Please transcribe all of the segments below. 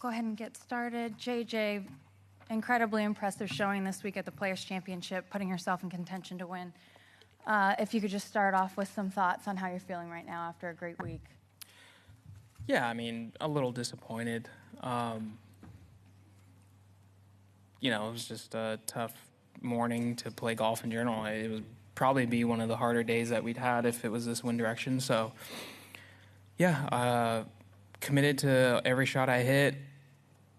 go ahead and get started. JJ, incredibly impressive showing this week at the Players' Championship, putting yourself in contention to win. If you could just start off with some thoughts on how you're feeling right now after a great week. Yeah, I mean, a little disappointed. It was just a tough morning to play golf in general. It would probably be one of the harder days that we'd had if it was this wind direction. So, yeah, committed to every shot I hit.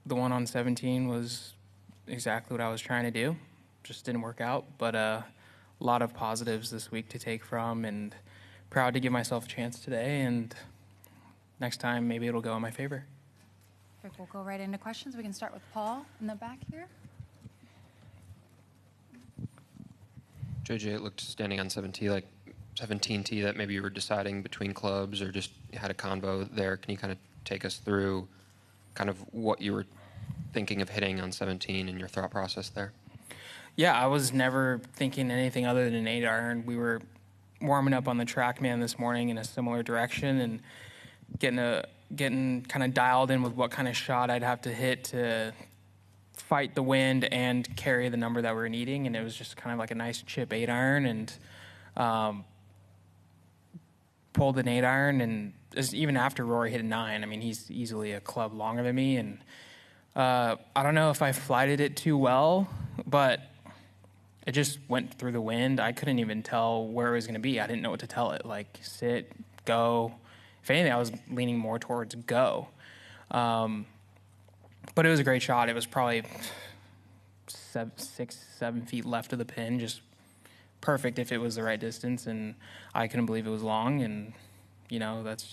The one on 17 was exactly what I was trying to do. Just didn't work out, but a lot of positives this week to take from, and proud to give myself a chance today, and next time maybe it'll go in my favor. Perfect. We'll go right into questions. We can start with Paul in the back here. JJ, it looked standing on 17T that maybe you were deciding between clubs or just had a convo there. Can you kind of take us through kind of what you were thinking of hitting on 17 and your thought process there? Yeah, I was never thinking anything other than an 8-iron. We were warming up on the TrackMan this morning in a similar direction and getting kind of dialed in with what kind of shot I'd have to hit to fight the wind and carry the number that we were needing. And it was just kind of like a nice chip 8-iron, and pulled an 8-iron. And even after Rory hit a 9, I mean, he's easily a club longer than me. And I don't know if I flighted it too well, but it just went through the wind. I couldn't even tell where it was going to be. I didn't know what to tell it, like sit, go. If anything, I was leaning more towards go. But it was a great shot. It was probably 6, 7 feet left of the pin, just perfect if it was the right distance, and I couldn't believe it was long, and, that's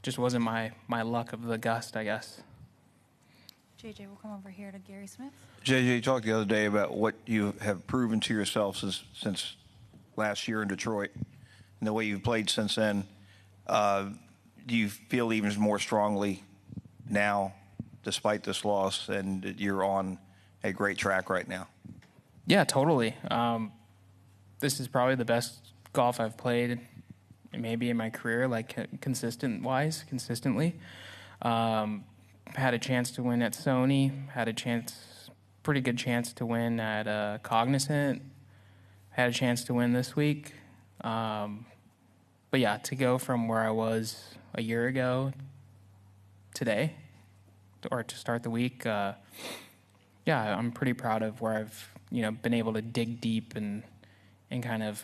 just wasn't my luck of the gust, I guess. JJ, we'll come over here to Gary Smith. JJ, you talked the other day about what you have proven to yourself since last year in Detroit and the way you've played since then. Do you feel even more strongly now, despite this loss, and that you're on a great track right now? Yeah, totally. This is probably the best golf I've played maybe in my career, like consistently. Had a chance to win at Sony, pretty good chance to win at Cognizant, had a chance to win this week. But yeah, to go from where I was a year ago today, or to start the week, yeah, I'm pretty proud of where I've, been able to dig deep and kind of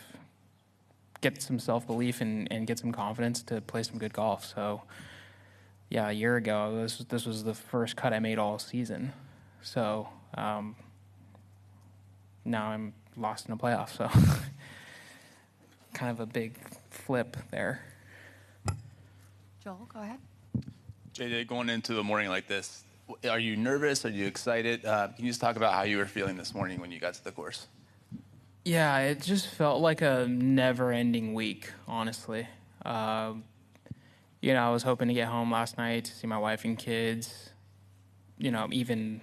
get some self-belief and get some confidence to play some good golf. So, yeah, a year ago, this was the first cut I made all season. So now I'm lost in a playoff. So kind of a big flip there. Joel, go ahead. JJ, going into a morning like this, are you nervous? Are you excited? Can you just talk about how you were feeling this morning when you got to the course? Yeah, it just felt like a never-ending week, honestly. I was hoping to get home last night to see my wife and kids. Even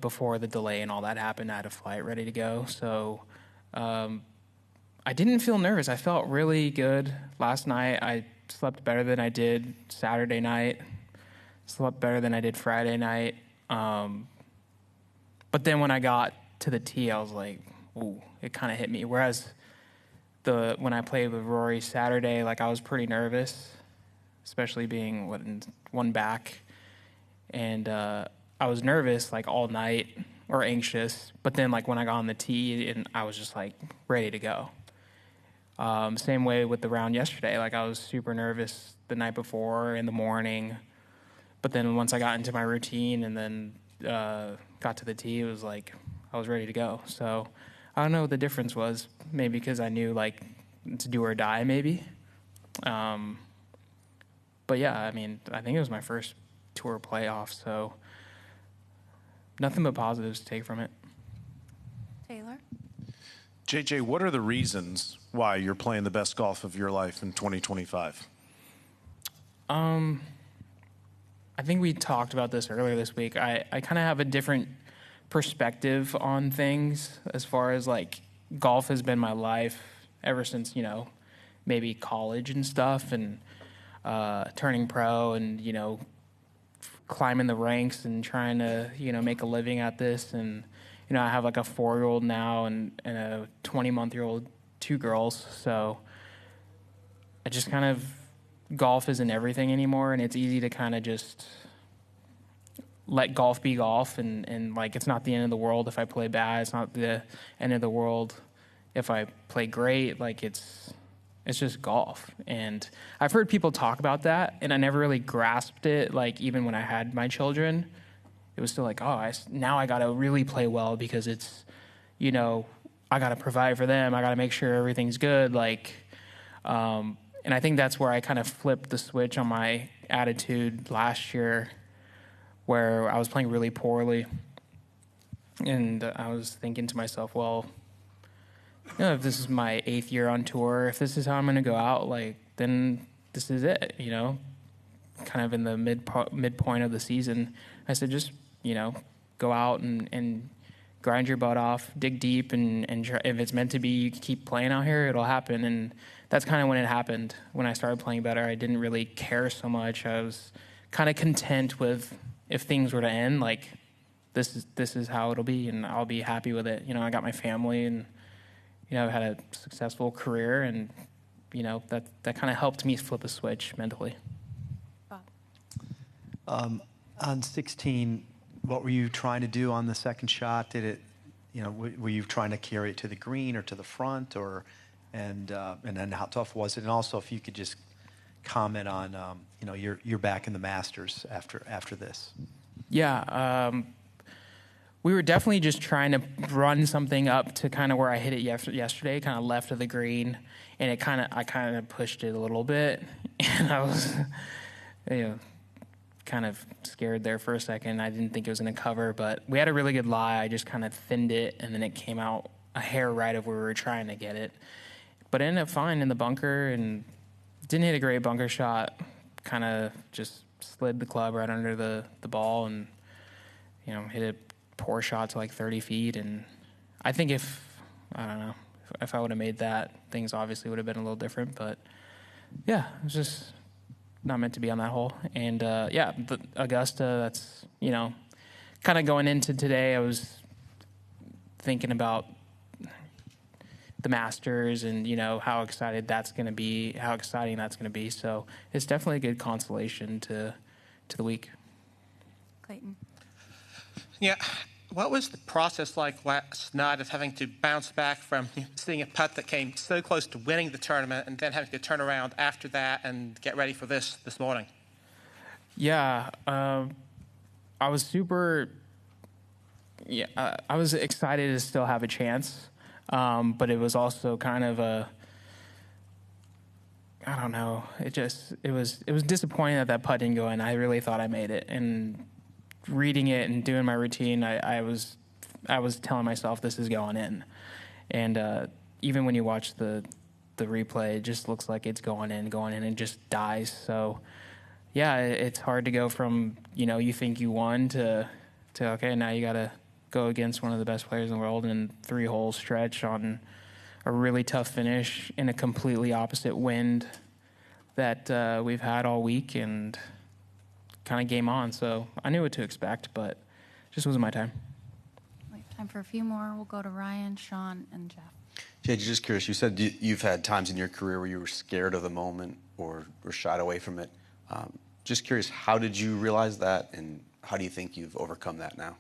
before the delay and all that happened, I had a flight ready to go. So I didn't feel nervous. I felt really good last night. I slept better than I did Saturday night. Slept better than I did Friday night. But then when I got to the tee, I was like, ooh, it kind of hit me. Whereas when I played with Rory Saturday, I was pretty nervous, especially being one back. And I was nervous all night or anxious. But then when I got on the tee, and I was just ready to go. Same way with the round yesterday. I was super nervous the night before, in the morning. But then once I got into my routine and then got to the tee, it was I was ready to go. So I don't know what the difference was. Maybe because I knew it's do or die maybe. But yeah, I mean, I think it was my first tour playoff, so nothing but positives to take from it. Taylor? JJ, what are the reasons why you're playing the best golf of your life in 2025? I think we talked about this earlier this week. I kind of have a different perspective on things as far as golf has been my life ever since, maybe college and stuff, and turning pro and, climbing the ranks and trying to, make a living at this. And, I have like a 4-year-old now and a 20-month-old, 2 girls. So I just kind of, golf isn't everything anymore. And it's easy to kind of just let golf be golf. And like, it's not the end of the world if I play bad. It's not the end of the world if I play great. Like, it's just golf. And I've heard people talk about that, and I never really grasped it. Like, even when I had my children, it was still like, now I got to really play well because it's, I got to provide for them. I got to make sure everything's good. Like, and I think that's where I kind of flipped the switch on my attitude last year, where I was playing really poorly. And I was thinking to myself, well, if this is my 8th year on tour, if this is how I'm going to go out, like, then this is it, kind of in the midpoint of the season. I said, just, go out and grind your butt off, dig deep, and try, if it's meant to be, you keep playing out here, it'll happen. And that's kind of when it happened. When I started playing better, I didn't really care so much. I was kind of content with, if things were to end, like, this is how it'll be, and I'll be happy with it. I got my family, and I've had a successful career, and that kind of helped me flip a switch mentally. On 16, what were you trying to do on the second shot? Did it, were you trying to carry it to the green or to the front, and then how tough was it? And also, if you could just comment on, you're back in the Masters after this. Yeah, we were definitely just trying to run something up to kind of where I hit it yesterday, kind of left of the green, and I kind of pushed it a little bit, and I was, kind of scared there for a second. I didn't think it was going to cover, but we had a really good lie. I just kind of thinned it, and then it came out a hair right of where we were trying to get it, but it ended up fine in the bunker, and didn't hit a great bunker shot. Kind of just slid the club right under the ball, and hit a poor shot to like 30 feet. And I think if I would have made that, things obviously would have been a little different. But yeah, it was just not meant to be on that hole. And the Augusta, that's kind of going into today, I was thinking about the Masters and how exciting that's going to be. So it's definitely a good consolation to the week. Clayton. Yeah, what was the process like last night of having to bounce back from seeing a putt that came so close to winning the tournament, and then having to turn around after that and get ready for this morning? Yeah, I was I was excited to still have a chance, but it was also kind of I don't know. It was disappointing that putt didn't go in. I really thought I made it, and reading it and doing my routine, I was telling myself this is going in, and even when you watch the replay, it just looks like it's going in, and just dies. So yeah, it's hard to go from you think you won to okay, now you got to go against one of the best players in the world in 3-hole stretch on a really tough finish in a completely opposite wind that we've had all week, and kind of game on. So I knew what to expect, but just wasn't my time. Time for a few more. We'll go to Ryan, Sean, and Jeff. JJ, just curious, you said you've had times in your career where you were scared of the moment or shied away from it. Just curious, how did you realize that, and how do you think you've overcome that now?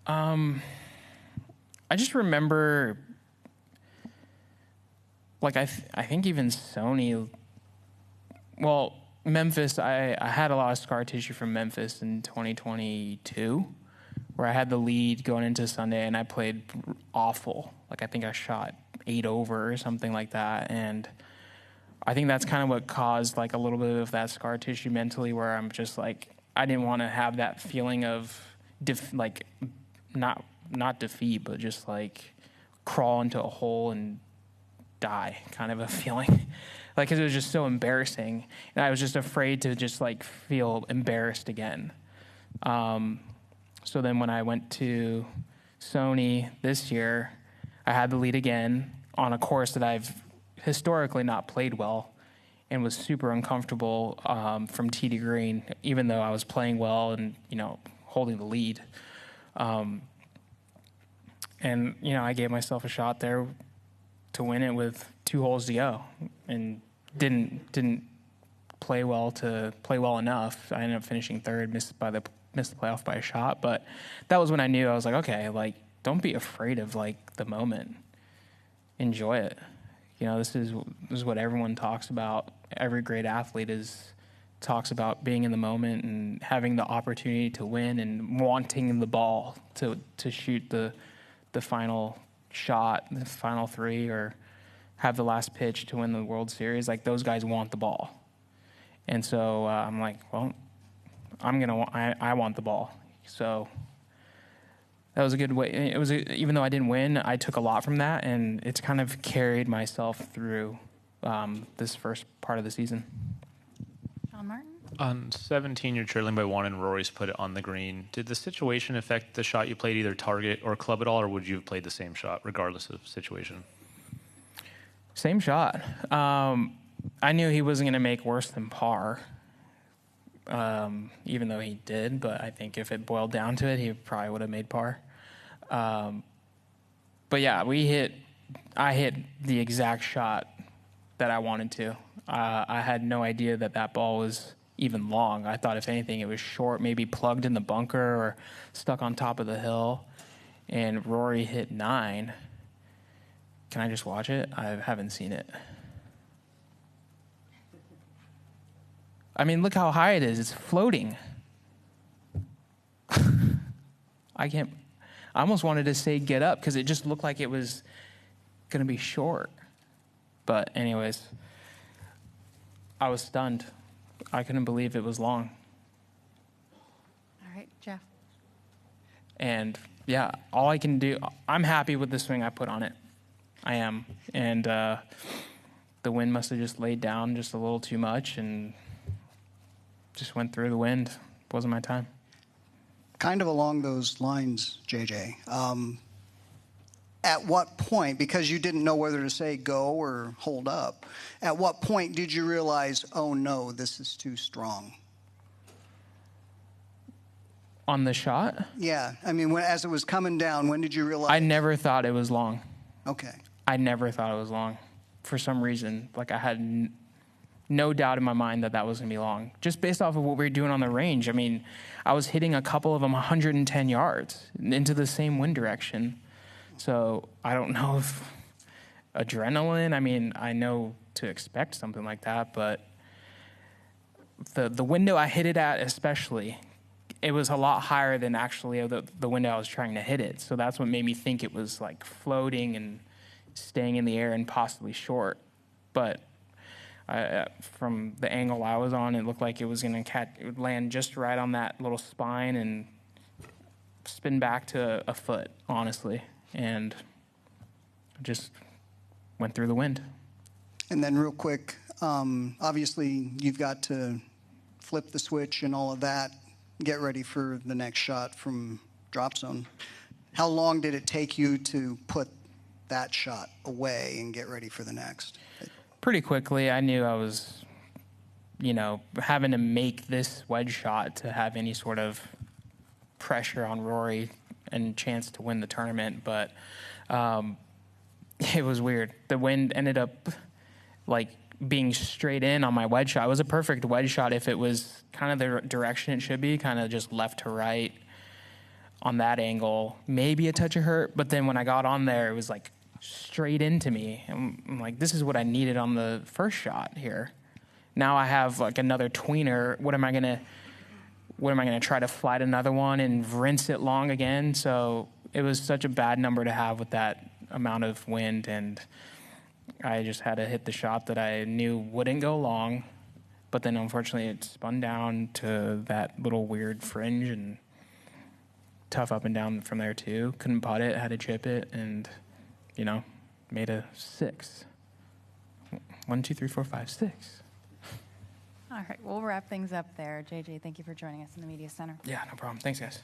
I just remember, like, I think even Sony, well, Memphis, I had a lot of scar tissue from Memphis in 2022, where I had the lead going into Sunday, and I played awful. Like, I think I shot 8 over or something like that, and I think that's kind of what caused, like, a little bit of that scar tissue mentally, where I'm just, like, I didn't want to have that feeling of, not defeat, but just, like, crawl into a hole and die kind of a feeling. Like, 'cause it was just so embarrassing, and I was just afraid to just, like, feel embarrassed again. So then when I went to Sony this year, I had the lead again on a course that I've historically not played well, and was super uncomfortable from tee to green, even though I was playing well and, holding the lead. And, I gave myself a shot there to win it with 2 holes to go, and didn't play well enough. I ended up finishing third, missed the playoff by a shot. But that was when I knew. I was like, okay, don't be afraid of the moment. Enjoy it. This is what everyone talks about. Every great athlete talks about being in the moment and having the opportunity to win and wanting the ball to shoot the final shot, the final 3, or have the last pitch to win the World Series. Those guys want the ball. And so I'm like, well, I want the ball. So that was a good way. Even though I didn't win, I took a lot from that, and it's kind of carried myself through this first part of the season. Sean Martin? On 17, you're trailing by 1, and Rory's put it on the green. Did the situation affect the shot you played, either target or club at all, or would you have played the same shot regardless of situation? Same shot. I knew he wasn't going to make worse than par, even though he did. But I think if it boiled down to it, he probably would have made par. But yeah, I hit the exact shot that I wanted to. I had no idea that ball was even long. I thought, if anything, it was short, maybe plugged in the bunker or stuck on top of the hill. And Rory hit 9. Can I just watch it? I haven't seen it. I mean, look how high it is. It's floating. I almost wanted to say get up because it just looked like it was going to be short. But anyways, I was stunned. I couldn't believe it was long. All right, Jeff. And yeah, all I can do, I'm happy with the swing I put on it. I am. And the wind must have just laid down just a little too much and just went through the wind. It wasn't my time. Kind of along those lines, JJ, at what point, because you didn't know whether to say go or hold up, at what point did you realize, oh no, this is too strong? On the shot? Yeah. I mean, as it was coming down, when did you realize? I never thought it was long. Okay. I never thought it was long. For some reason, I had no doubt in my mind that was going to be long. Just based off of what we were doing on the range. I mean, I was hitting a couple of them 110 yards into the same wind direction. So I don't know if adrenaline, I mean, I know to expect something like that, but the window I hit it at especially, it was a lot higher than actually the window I was trying to hit it. So that's what made me think it was floating and staying in the air and possibly short. But from the angle I was on, it looked like it was going to land just right on that little spine and spin back to a foot, honestly. And just went through the wind. And then real quick, obviously you've got to flip the switch and all of that, get ready for the next shot from drop zone. How long did it take you to put that shot away and get ready for the next? Pretty quickly. I knew I was, having to make this wedge shot to have any sort of pressure on Rory and chance to win the tournament. But it was weird. The wind ended up being straight in on my wedge shot. It was a perfect wedge shot if it was kind of the direction it should be, kind of just left to right on that angle. Maybe a touch of hurt, but then when I got on there, it was straight into me. I'm like, this is what I needed on the first shot here. Now I have another tweener. What am I gonna try to flight another one and rinse it long again? So it was such a bad number to have with that amount of wind, and I just had to hit the shot that I knew wouldn't go long, but then unfortunately it spun down to that little weird fringe and tough up and down from there too. Couldn't putt it, had to chip it, and made a 6. 1, 2, 3, 4, 5, 6. All right, we'll wrap things up there. JJ, thank you for joining us in the Media Center. Yeah, no problem. Thanks, guys.